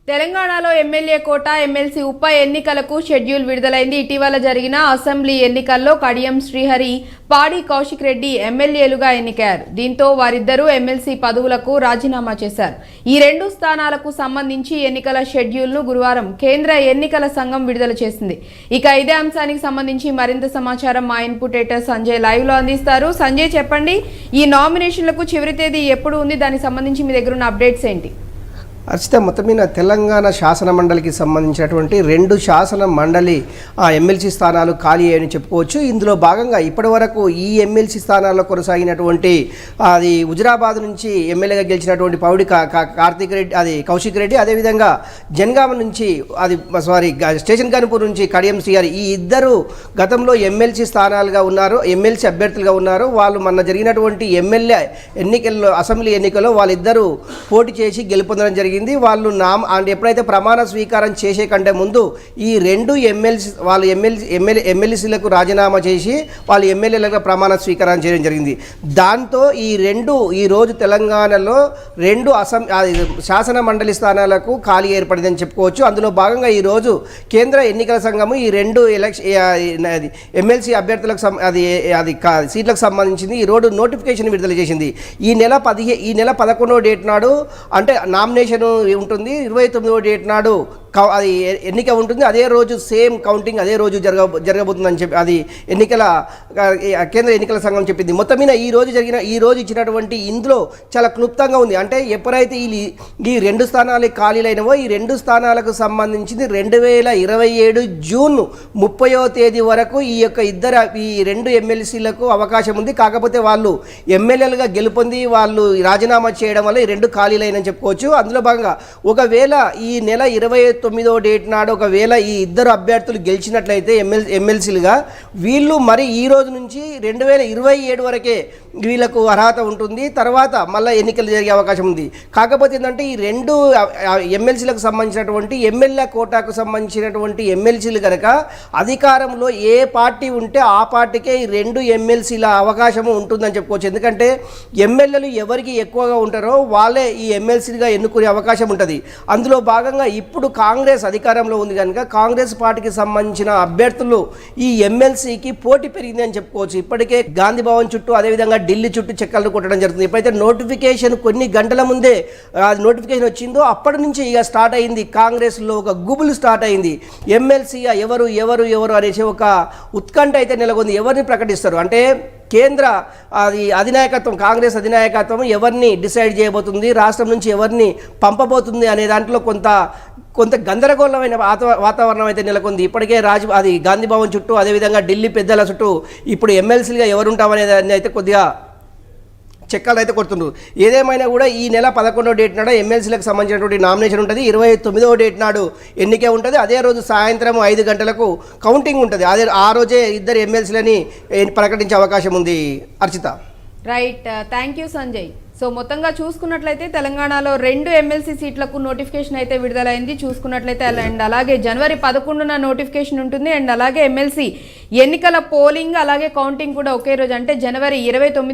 తెలంగాణలో ఎమ్మెల్యే కోట ఎమ్మెల్సీ ఉప ఎన్నికలకు షెడ్యూల్ విడుదలైంది. ఇటీవల జరిగిన అసెంబ్లీ ఎన్నికల్లో కడియం శ్రీహరి, పాడి కౌశిక్ రెడ్డి ఎమ్మెల్యేలుగా ఎన్నికయ్యారు. దీంతో వారిద్దరూ ఎమ్మెల్సీ పదవులకు రాజీనామా చేశారు. ఈ రెండు స్థానాలకు సంబంధించి ఎన్నికల షెడ్యూల్ను గురువారం కేంద్ర ఎన్నికల సంఘం విడుదల చేసింది. ఇక ఇదే అంశానికి సంబంధించి మరింత సమాచారం మా ఇన్పుట్ ఎడిటర్ సంజయ్ లైవ్ లో అందిస్తారు. సంజయ్, చెప్పండి, ఈ నామినేషన్లకు చివరి తేదీ ఎప్పుడు ఉంది? దానికి సంబంధించి మీ దగ్గర ఉన్న అప్డేట్స్ ఏంటి? అర్చిత, మొత్తం మీద తెలంగాణ శాసన మండలికి సంబంధించినటువంటి రెండు శాసన మండలి ఎమ్మెల్సీ స్థానాలు ఖాళీ అయ్యని చెప్పుకోవచ్చు. ఇందులో భాగంగా ఇప్పటి వరకు ఈ ఎమ్మెల్సీ స్థానాల్లో కొనసాగినటువంటి అది హుజురాబాద్ నుంచి ఎమ్మెల్యేగా గెలిచినటువంటి పౌడి కార్తీక్ రెడ్డి, అది కౌశిక్ రెడ్డి, అదేవిధంగా జనగామ నుంచి స్టేషన్ గన్పూర్ నుంచి కడియం శ్రీహరి, ఈ ఇద్దరు గతంలో ఎమ్మెల్సీ స్థానాలుగా ఉన్నారు, ఎమ్మెల్సీ అభ్యర్థులుగా ఉన్నారు. వాళ్ళు మొన్న జరిగినటువంటి ఎమ్మెల్యే ఎన్నికల్లో, అసెంబ్లీ ఎన్నికల్లో వాళ్ళిద్దరూ పోటీ చేసి గెలుపొందడం జరిగింది. వాళ్ళు ఎప్పుడైతే ప్రమాణ స్వీకారం చేసే కంటే ముందు ఈ రెండు ఎమ్మెల్సీలకు రాజీనామా చేసి వాళ్ళు ఎమ్మెల్యేలుగా ప్రమాణ స్వీకారం చేయడం జరిగింది. దాంతో ఈ రోజు తెలంగాణలో రెండు శాసన మండలి స్థానాలకు ఖాళీ ఏర్పడిందని చెప్పుకోవచ్చు. అందులో భాగంగా ఈరోజు కేంద్ర ఎన్నికల సంఘము ఈ రెండు ఎమ్మెల్సీ అభ్యర్థులకు సీట్లకు సంబంధించింది ఈరోజు నోటిఫికేషన్ విడుదల చేసింది. ఈ నెల 11వ డేట్ నాడు, అంటే నామినేషన్ ఉంటుంది, 29వ డేట్ నాడు అది ఎన్నిక ఉంటుంది. అదే రోజు సేమ్ కౌంటింగ్ అదే రోజు జరగబోతుందని చెప్పి అది కేంద్ర ఎన్నికల సంఘం చెప్పింది. మొత్తం మీద ఈ రోజు ఇచ్చినటువంటి ఇందులో చాలా క్లుప్తంగా ఉంది. అంటే ఎప్పుడైతే ఈ రెండు స్థానాలు ఖాళీలైనవో ఈ రెండు స్థానాలకు సంబంధించింది 2027 జూన్ 30వ తేదీ వరకు ఈ రెండు ఎమ్మెల్సీలకు అవకాశం ఉంది. కాకపోతే వాళ్ళు ఎమ్మెల్యేలుగా గెలుపొంది వాళ్ళు రాజీనామా చేయడం వల్ల ఈ రెండు ఖాళీలైనని చెప్పుకోవచ్చు. అందులో భాగంగా ఒకవేళ ఈ నెల 29వ డేట్ నాడు ఒకవేళ ఈ ఇద్దరు అభ్యర్థులు గెలిచినట్లయితే ఎమ్మెల్సీలుగా, వీళ్ళు మరి ఈ రోజు నుంచి 2027 వరకే వీళ్ళకు అర్హత ఉంటుంది. తర్వాత మళ్ళీ ఎన్నికలు జరిగే అవకాశం ఉంది. కాకపోతే ఏంటంటే ఈ రెండు ఎమ్మెల్సీలకు సంబంధించినటువంటి ఎమ్మెల్యే కోటాకు సంబంధించినటువంటి ఎమ్మెల్సీలు కనుక అధికారంలో ఏ పార్టీ ఉంటే ఆ పార్టీకే ఈ రెండు ఎమ్మెల్సీల అవకాశము ఉంటుందని చెప్పుకోవచ్చు. ఎందుకంటే ఎమ్మెల్యేలు ఎవరికి ఎక్కువగా ఉంటారో వాళ్ళే ఈ ఎమ్మెల్సీలుగా ఎన్నుకునే అవకాశం ఉంటుంది. అందులో భాగంగా ఇప్పుడు కాంగ్రెస్ అధికారంలో ఉంది కనుక కాంగ్రెస్ పార్టీకి సంబంధించిన అభ్యర్థులు ఈ ఎమ్మెల్సీకి పోటీ పెరిగింది అని చెప్పుకోవచ్చు. ఇప్పటికే గాంధీ భవన్ చుట్టూ, అదేవిధంగా ఢిల్లీ చుట్టూ చక్కర్లు కొట్టడం జరుగుతుంది. ఎప్పుడైతే నోటిఫికేషన్ కొన్ని గంటల ముందే నోటిఫికేషన్ వచ్చిందో అప్పటి నుంచి ఇక స్టార్ట్ అయింది, కాంగ్రెస్లో ఒక గుబులు స్టార్ట్ అయింది. ఎమ్మెల్సీ ఎవరు ఎవరు ఎవరు అనేసి ఒక ఉత్కంఠ అయితే నెలకొంది. ఎవరిని ప్రకటిస్తారు అంటే కేంద్ర అధినాయకత్వం, కాంగ్రెస్ అధినాయకత్వం ఎవరిని డిసైడ్ చేయబోతుంది, రాష్ట్రం నుంచి ఎవరిని పంపబోతుంది అనే దాంట్లో కొంత గందరగోళమైన వాతావరణం అయితే నెలకొంది. ఇప్పటికే గాంధీ భవన్ చుట్టూ, అదేవిధంగా ఢిల్లీ పెద్దల చుట్టూ ఇప్పుడు ఎమ్మెల్సీలుగా ఎవరుంటామనే దాన్ని అయితే కొద్దిగా చెక్కలు అయితే కొడుతున్నారు. ఏదేమైనా కూడా ఈ నెల 11వ డేట్ నాడు ఎమ్మెల్సీలకు సంబంధించినటువంటి నామినేషన్ ఉంటుంది. 29వ డేట్ నాడు ఎన్నికే ఉంటుంది. అదే రోజు సాయంత్రం 5 గంటలకు కౌంటింగ్ ఉంటుంది. ఆ రోజే ఇద్దరు ఎమ్మెల్సీలని ప్రకటించే అవకాశం ఉంది. Archita, right, thank you Sanjay. So మొత్తంగా చూసుకున్నట్లయితే తెలంగాణలో రెండు ఎమ్మెల్సీ సీట్లకు నోటిఫికేషన్ అయితే విడుదలైంది. చూసుకున్నట్లయితే అండ్ అలాగే జనవరి 11న నోటిఫికేషన్ ఉంటుంది. అండ్ అలాగే ఎమ్మెల్సీ ఎన్నికల పోలింగ్ అలాగే కౌంటింగ్ కూడా ఒకే రోజు, అంటే జనవరి 29